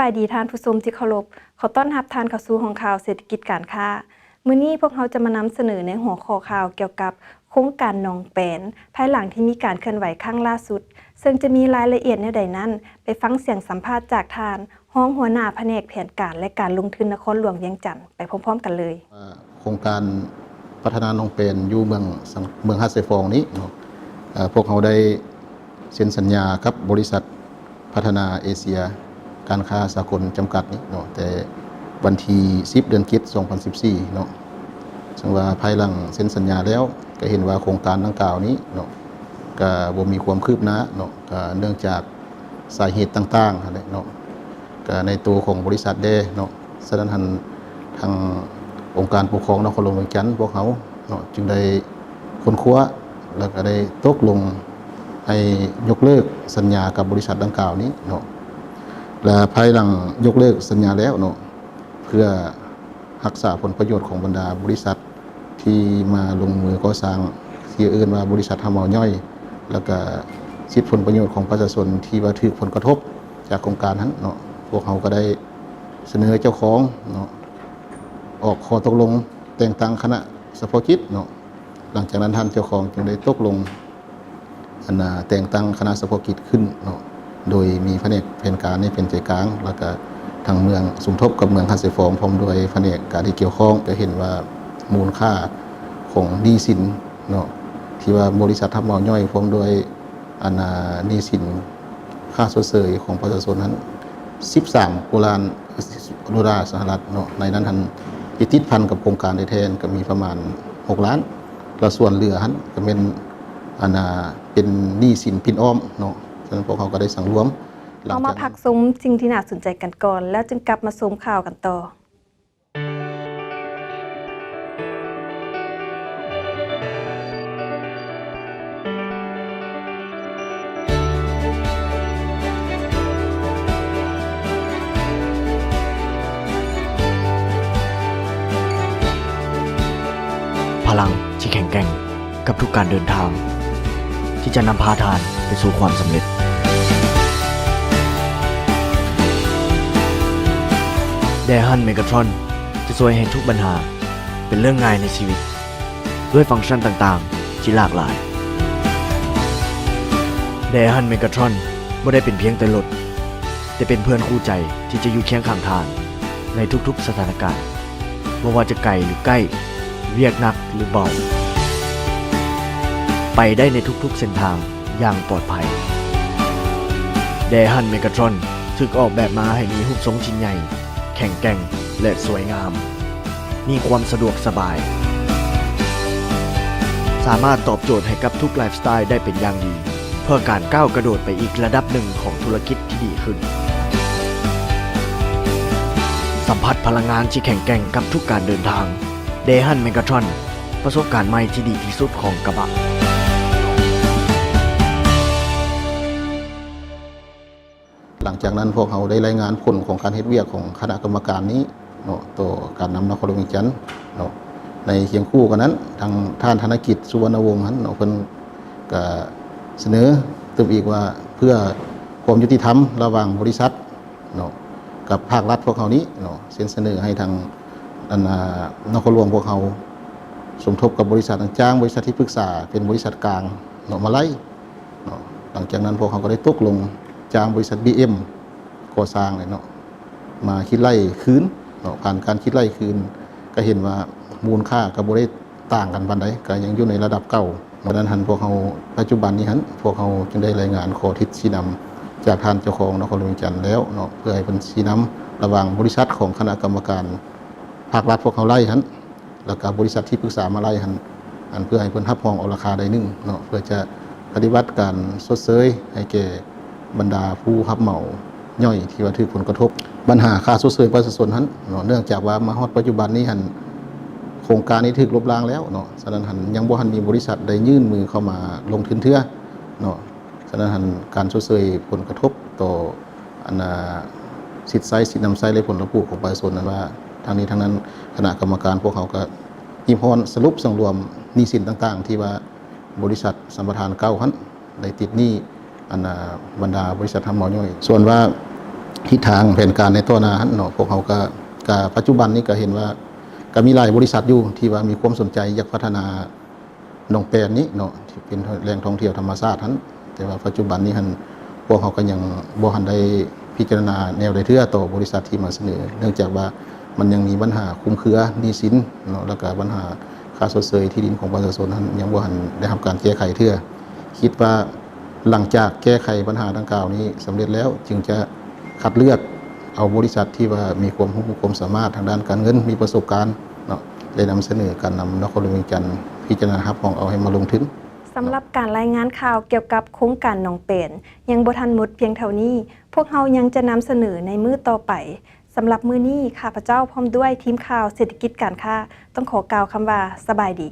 บายดีท่านผู้ชมที่เคารพขอต้อนรับท่านเข้าสู่ห้องข่าวเศรษฐกิจการค้ามื้อนี้พวกเราจะมานำเสนอในหัวข้อข่าวเกี่ยวกับโครงการหนองแปนภายหลังที่มีการเคลื่อนไหวครั้งล่าสุดซึ่งจะมีรายละเอียดแนวใดนั้นไปฟังเสียงสัมภาษณ์จากท่านรองหัวหน้าแผนกแผนการและการลงทุนนครหลวงเวียงจันทน์ไปพร้อมๆกันเลยโครงการพัฒนาหนองแปนอยู่เมืองฮัดไซฟองนี้พวกเขาได้เซ็นสัญญากับบริษัทพัฒนาเอเชียการค้าสากลจำกัดนี้เนาะแต่วันที่10 เดือนกิจ 2014เนาะซึ่งว่าภายหลังเซ็นสัญญาแล้วก็เห็นว่าโครงการดังกล่าวนี้เนาะก็บ่มีความคืบหน้าเนาะก็เนื่องจากสาเหตุต่างๆเนาะก็ในตัวของบริษัทได้เนาะฉะนั้นทางองค์การปกครองนครหลวงเวียงจันทน์พวกเขาเนาะจึงได้ค้นคว้าแล้วก็ได้ตกลงให้ยกเลิกสัญญากับบริษัทดังกล่าวนี้เนาะและภายหลังยกเลิกสัญญาแล้วเนาะเพื่อรักษาผลประโยชน์ของบรรดาบริษัทที่มาลงมือก่อสร้างที่อื่นว่าบริษัททำเหมาย่อยแล้วก็สิทธิผลประโยชน์ของประชาชนที่ว่าถูกผลกระทบจากโครงการนั้นเนาะพวกเขาก็ได้เสนอเจ้าของเนาะออกข้อตกลงแต่งตั้งคณะเฉพาะกิจเนาะหลังจากนั้นท่านเจ้าของจึงได้ตกลงแต่งตั้งคณะเฉพาะกิจขึ้นเนาะโดยมีแผนกแผนการนี่เป็นใจกลางแล้วก็ทางเมืองสมทบกับเมืองฮัดไซฟองพร้อมด้วยแผนกการที่เกี่ยวข้องจะเห็นว่ามูลค่าของหนี้สินเนาะที่ว่าบริษัททับเหมาย่อยพร้อมด้วยหนี้สินค่าชดเชยของประชาชนนั้น13 ล้านดอลลาร์สหรัฐเนาะในนั้นท่านติดพันกับโครงการได้แทนก็มีประมาณ6 ล้านแล้วส่วนเหลือหันก็เป็นหนี้สินพินอ้อมเนาะฉะนั้นพวกเขาก็ได้สั่งรวมเรามาพักชมสิ่งที่น่าสนใจกันก่อนแล้วจึงกลับมาชมข่าวกันต่อพลังที่แข็งแกร่งกับทุกการเดินทางที่จะนำพาทานไปสู่ความสำเร็จเดฮันเมกาทรอนจะช่วยให้ทุกปัญหาเป็นเรื่องง่ายในชีวิตด้วยฟังก์ชันต่างๆที่หลากหลายเดฮันเมกาทรอนไม่ได้เป็นเพียงแต่รถแต่เป็นเพื่อนคู่ใจที่จะอยู่เคียงข้างทางในทุกๆสถานการณ์ไม่ว่าจะไกลหรือใกล้เวียกหนักหรือเบาไปได้ในทุกๆเส้นทางอย่างปลอดภัยเดฮันเมกาทรอนถูกออกแบบมาให้มีรูปทรงชิ้นใหญ่แข็งแกร่งและสวยงามมีความสะดวกสบายสามารถตอบโจทย์ให้กับทุกไลฟ์สไตล์ได้เป็นอย่างดีเพื่อการก้าวกระโดดไปอีกระดับหนึ่งของธุรกิจที่ดีขึ้นสัมผัสพลังงานที่แข็งแกร่งกับทุกการเดินทางเดฮันเมกาทรอนประสบการณ์ใหม่ที่ดีที่สุดของกระบะหลังจากนั้นพวกเขาได้รายงานผลของการเฮ็ดเวียกของคณะกรรมการนี้เนาะต่อการนำนครหลวงเวียงจันทน์เนาะในเคียงคู่กันนั้นทางท่านธนกิจสุวรรณวงศ์นั้นเนาะเพิ่นก็เสนอตึกอีกว่าเพื่อความยุติธรรมระหว่างบริษัทเนาะกับภาครัฐพวกเขานี้เนาะเสนอให้ทางนครหลวงพวกเขาสมทบกับบริษัทจ้างบริษัทที่ปรึกษาเป็นบริษัทกลางเนาะมาไล่เนาะหลังจากนั้นพวกเขาก็ได้ตกลงจ้างบริษัท BM ก่อสร้างเลยเนาะมาคิดไล่คืนเนาะผ่านการคิดไล่คืนก็เห็นว่ามูลค่ากับบ่ได้ต่างกันปานใดก็ยังอยู่ในระดับเก่าดังนั้นพวกเขาปัจจุบันนี้พวกเขาจึงได้รายงานข้อเท็จจริงนำจากท่านเจ้าของนครหลวงเวียงจันทน์แล้วเนาะเพื่อให้เป็นชี้นำระหว่างบริษัทของคณะกรรมการภาครัฐพวกเขาไล่แล้วก็บริษัทที่ปรึกษามาไล่เพื่อให้เพิ่นรับรองเอาราคาได้นึงเนาะเพื่อจะปฏิบัติการชดเชยให้แก่บรรดาผู้รับเหมาย่อยที่ว่าถูกผลกระทบปัญหาค่าชดเชยประชาชนเนื่องจากว่ามาฮอดปัจจุบันนี้โครงการนี้ถูกลบล้างแล้วเนาะฉะนั้นยังบ่ทันมีบริษัทใดยื่นมือเข้ามาลงทุนเทื่อเนาะฉะนั้นการชดเชยผลกระทบต่อสิทธิ์นำไส้และผลประโยชน์ของประชาชนนั้นว่าทางนี้ทางนั้นคณะกรรมการพวกเขาก็ยิมพรสรุปสังรวมหนี้สินต่างๆที่ว่าบริษัทสัมปทานเก่าได้ติดหนี้บรรดาบริษัททำเหมาย่อยส่วนว่า ทิศทางแผนการในตัวหนาเนาะพวกเขาก็ปัจจุบันนี้ก็เห็นว่าก็มีหลายบริษัทอยู่ที่ว่ามีความสนใจอยากพัฒนาหนองแปนนี้เนาะที่เป็นแหล่งท่องเที่ยวธรรมชาตินั้นแต่ว่าปัจจุบันนี้พวกเขาก็ยังบ่ทันได้พิจารณาแนวใดเทื่อต่อบริษัทที่มาเสนอเนื่องจากว่ามันยังมีปัญหาคุ้มเครือหนี้สินเนาะแล้วก็ปัญหาค่าชดเชยที่ดินของประชาชนนั้นยังบ่ทันได้รับการแก้ไขเทื่อคิดว่าหลังจากแก้ไขปัญหาดังกล่าวนี้สำเร็จแล้วจึงจะคัดเลือกเอาบริษัทที่ว่ามีความรู้ความสามารถทางด้านการเงินมีประสบการณ์เนาะได้นำเสนอการนำนครหลวงเวียงจันทร์พิจารณารับรองเอาให้มาลงทุน สำหรับการรายงานข่าวเกี่ยวกับโครงการหนองเปนยังบ่ทันหมดเพียงเท่านี้พวกเรายังจะนำเสนอในมื้อต่อไปสำหรับมื้อนี้ข้าพเจ้าพร้อมด้วยทีมข่าวเศรษฐกิจการค้าต้องขอกล่าวคำว่าสบายดี